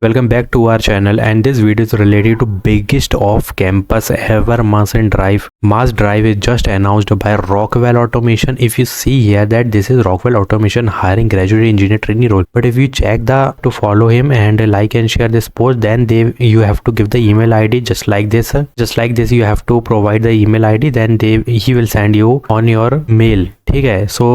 Welcome back to our channel, and this video is related to biggest off campus ever mass and drive. Mass drive is just announced by Rockwell Automation. If you see here that this is Rockwell Automation hiring graduate engineer trainee role, but if you check the to follow him and like and share this post, then you have to give the email ID just like this. You have to provide the email ID, then he will send you on your mail. ठीक है, so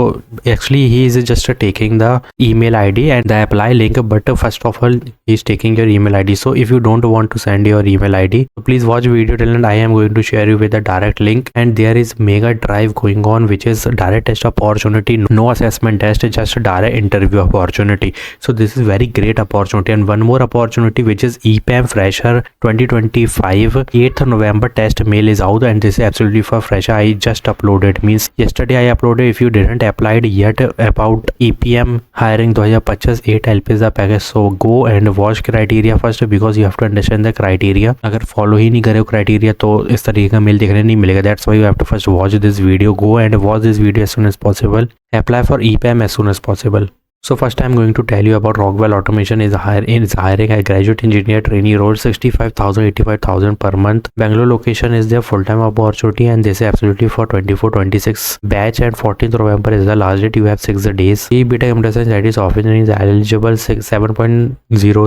actually he is just taking the email ID and the apply link, but first of all he is taking your email ID. So if you don't want to send your email ID, so please watch video till end. I am going to share you with the direct link, and there is mega drive going on, which is direct test opportunity, no assessment test, just direct interview opportunity. So this is very great opportunity. And one more opportunity, which is EPAM Fresher 2025 8th November test mail is out, and this is absolutely for fresher. I just uploaded, means yesterday I uploaded. If you didn't applied yet about EPM hiring 2025 8 LP the package, so go and watch criteria first, because you have to understand the criteria. अगर follow ही नहीं करे हो criteria तो इस तरीके का mail देखने नहीं मिलेगा. That's why you have to first watch this video. Go and watch this video as soon as possible. Apply for EPAM as soon as possible. So first I'm going to tell you about Rockwell Automation is hiring a graduate engineer trainee role, 65,000 85,000 per month. Bangalore location is their full-time opportunity, and this is absolutely for 24-26 batch, and 14th November is the last date. You have 6 days. BTech Computer Science that is officer is eligible 7.0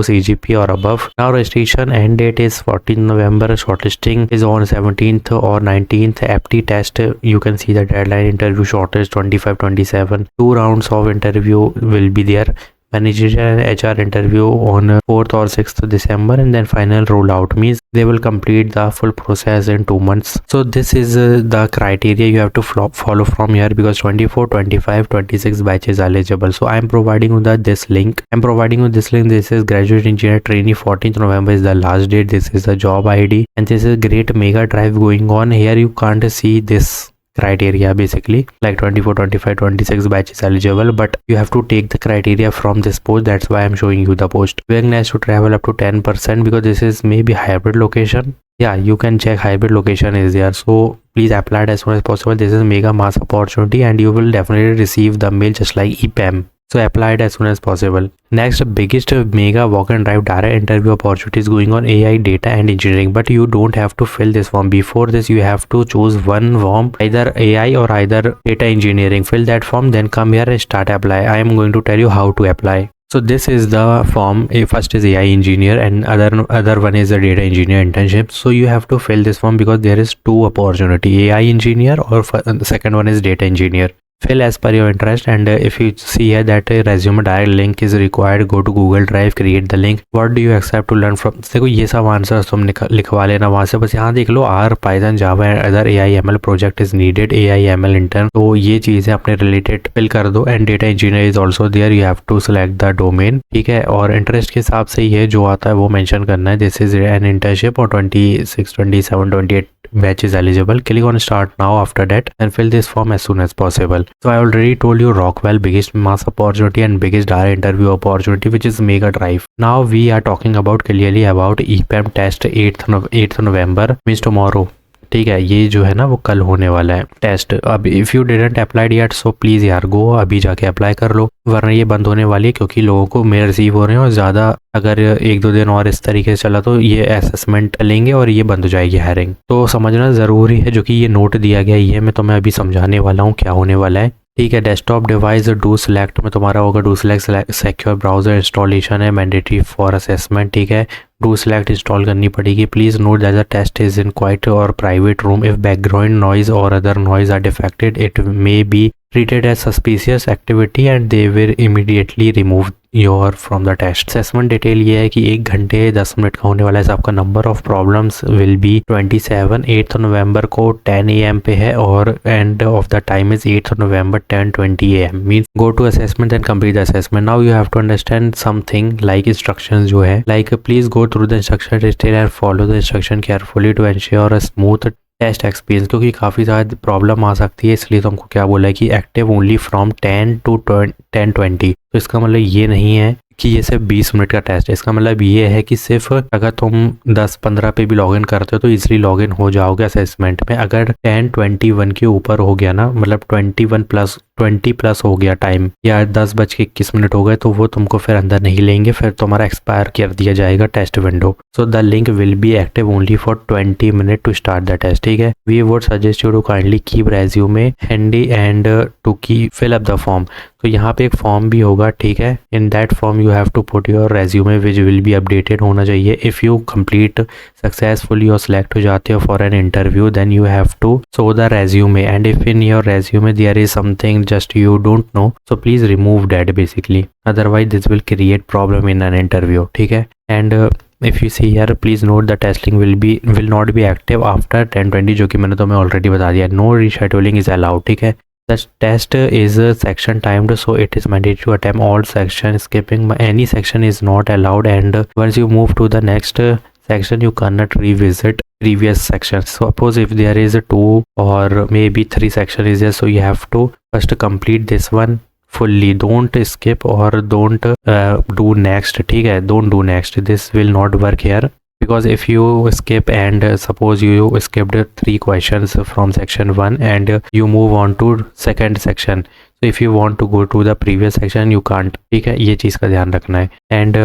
CGP or above. Now registration end date is 14th November. Shortlisting is on 17th or 19th. Apti test, you can see the deadline. Interview shortlist 25-27. 2 rounds of interview will be there. Managerial and HR interview on 4th or 6th December, and then final rollout, means they will complete the full process in 2 months. So this is the criteria you have to follow from here, because 24 25 26 batches eligible. So I am providing you this link. This is graduate engineer trainee. 14th November is the last date. This is the job ID, and this is a great mega drive going on. Here you can't see this criteria, basically like 24 25 26 batches eligible, but you have to take the criteria from this post. That's why I'm showing you the post. Willingness to travel up to 10%, because this is maybe hybrid location. Yeah, you can check hybrid location is there. So please apply it as soon as possible. This is mega mass opportunity, and you will definitely receive the mail just like EPAM. So apply it as soon as possible. Next, biggest mega walk and drive direct interview opportunities going on, AI, data and engineering, but you don't have to fill this form. Before this you have to choose one form, either AI or either data engineering. Fill that form, then come here and start apply. I am going to tell you how to apply. So this is the form. First is AI engineer, and other one is the data engineer internship. So you have to fill this form, because there is 2 opportunity, AI engineer or the second one is data engineer. Fill as per your interest, and if you see here that a resume direct link is required, go to Google Drive, create the link. What do you accept to learn from? देखो ये सब answers तुम लिखवा लेना वहाँ से, बस यहाँ देख लो R, Python, Java and other AI ML project is needed, AI ML intern. तो ये चीज़ें अपने related fill कर दो, and data engineer is also there. You have to select the domain, ठीक है, और इंटरेस्ट के हिसाब से ये जो आता है वो मेंशन करना है. This is an internship or 26 27 28 batch is eligible. Click on start now after that, and fill this form as soon as possible. So I already told you Rockwell biggest mass opportunity and biggest direct interview opportunity, which is mega drive. Now we are talking about clearly about EPAM test 8th November, means tomorrow. ठीक है, ये जो है ना वो कल होने वाला है टेस्ट. अब if you didn't applied yet, so please यार गो अभी जाके अप्लाई कर लो, वरना ये बंद होने वाली है, क्योंकि लोगों को मेल रिसीव हो रहे हैं, और ज़्यादा अगर 1-2 दिन और इस तरीके से चला तो ये असेसमेंट लेंगे और ये बंद हो जाएगी हायरिंग. तो समझना ज़रूरी है, जो कि ये नोट दिया गया, ये मैं तुम्हें अभी समझाने वाला हूँ क्या होने वाला है. ठीक है, डेस्कटॉप डिवाइस डू सिलेक्ट में तुम्हारा होगा do select secure browser installation है मैंडेटरी फॉर असेसमेंट. ठीक है, डू सिलेक्ट इंस्टॉल करनी पड़ेगी. Please note that the test is in quiet और private room. If background noise और other noise are defected, it may be treated as suspicious activity and they will immediately remove your from the test. Assessment detail ये है कि 1 घंटे 10 minute का होने वाला है. आपका number of problems will be 27. 8th नवंबर को 10 AM पे है, और end of the time is 8th November 10:20 AM. Means go to assessment and complete the assessment. Now you have to understand something like instruction जो है, like please go through the instruction detail and follow the instruction carefully to ensure a smooth test experience. क्योंकि काफ़ी ज़्यादा problem आ सकती है, इसलिए तो हमको क्या बोला है कि एक्टिव ओनली फ्रॉम 10 to 10:20. तो इसका मतलब ये नहीं है कि ये सिर्फ 20 मिनट का टेस्ट है. इसका मतलब ये है कि सिर्फ अगर तुम 10-15 पे भी लॉगिन करते हो तो इजीली लॉगिन हो जाओगे असेसमेंट में. अगर 10:21 के ऊपर हो गया ना, मतलब 21+ 10:20+ हो गया टाइम या 10:21 हो गए तो वो तुमको फिर अंदर नहीं लेंगे, फिर तुम्हारा एक्सपायर कर दिया जाएगा test window. So the link will be active only for 20 minute to start the test. ठीक है, we would suggest you to kindly keep resume handy and to की फिल अप द फॉर्म। तो यहाँ पे एक फॉर्म भी होगा, ठीक है, in that form you have to put your resume which will be updated होना चाहिए। इफ़ यू कंप्लीट सक्सेसफुली और सेलेक्ट हो जाते हो for an interview then you have to show the resume, and if in your resume there is something just you don't know, so please remove that basically, otherwise this will create problem in an interview। ठीक है, and if you see here please note the testing will not be active after 10:20, जो कि मैंने तुम्हें already बता दिया। no rescheduling is allowed। ठीक है, the test is section timed, so it is mandatory to attempt all sections, skipping any section is not allowed, and once you move to the next section you cannot revisit previous sections। Suppose if there is a 2 or maybe 3 section is there, so you have to first complete this one fully, don't skip or don't do next। ठीक है, don't do next, this will not work here, because if you skip and suppose you skipped 3 questions from section 1 and you move on to second section, so if you want to go to the previous section you can't। ठीक है, ये चीज़ का ध्यान रखना है, and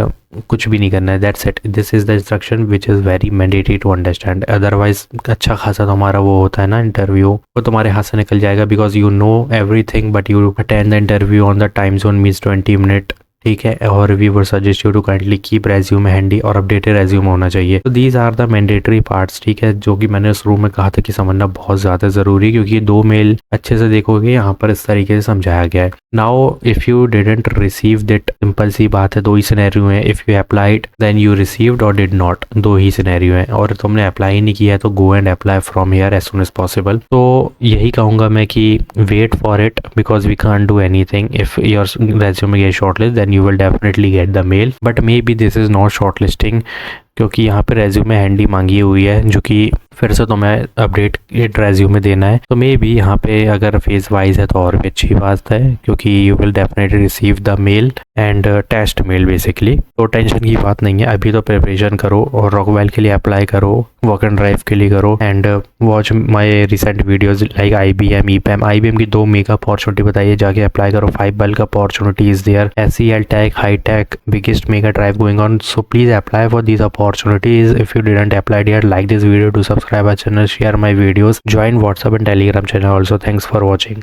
कुछ भी नहीं करना है, that's it. This is the instruction which is very mandatory to understand, otherwise अच्छा खासा तुम्हारा वो होता है ना इंटरव्यू, वो तुम्हारे हाथ से निकल जाएगा, because you know everything but you attend the interview on the time zone means 20 minute. ठीक है, और we would suggest you to kindly keep resume handy, और अपडेटेड रेज्यूमे होना चाहिए। तो these are the mandatory parts. ठीक है, जो कि मैंने उस रूम में कहा था कि समझना बहुत ज़्यादा ज़रूरी है, क्योंकि 2 मेल अच्छे से देखोगे यहाँ पर इस तरीके से समझाया गया है। Now if you didn't receive that, simple सी बात है, 2 ही सिनेरियो है। If you applied then you received और डिड नॉट, 2 ही सिनेरियो है, और तुमने अप्लाई नहीं किया है तो go and apply from here as soon as possible. तो यही कहूँगा मैं कि wait for it, because we can't do anything. If your resume get shortlist then you will definitely get the mail, but maybe this is not shortlisting, क्योंकि यहाँ पे resume handy मांगी हुई है, जो कि फिर से तुम्हें अपडेट रेज्यूमे देना है। तो मे बी यहाँ पे अगर फेज वाइज है तो और भी अच्छी बात है, क्योंकि you will definitely receive the mail and test mail basically. तो टेंशन की बात नहीं है, अभी तो प्रिपरेशन करो और रॉकवेल के लिए अप्लाई करो, वर्क एंड ड्राइव के लिए करो, and watch my recent videos like IBM, EPAM। IBM की 2 मेगा अपॉर्चुनिटी बताइए, जाके अप्लाई करो। 5 bulk opportunity is there, SEL tech, high tech, biggest mega drive going on, so please apply for these opportunities। If you didn't apply yet, like this video, to subscribe our channel, share my videos, join WhatsApp and Telegram channel also। Thanks for watching।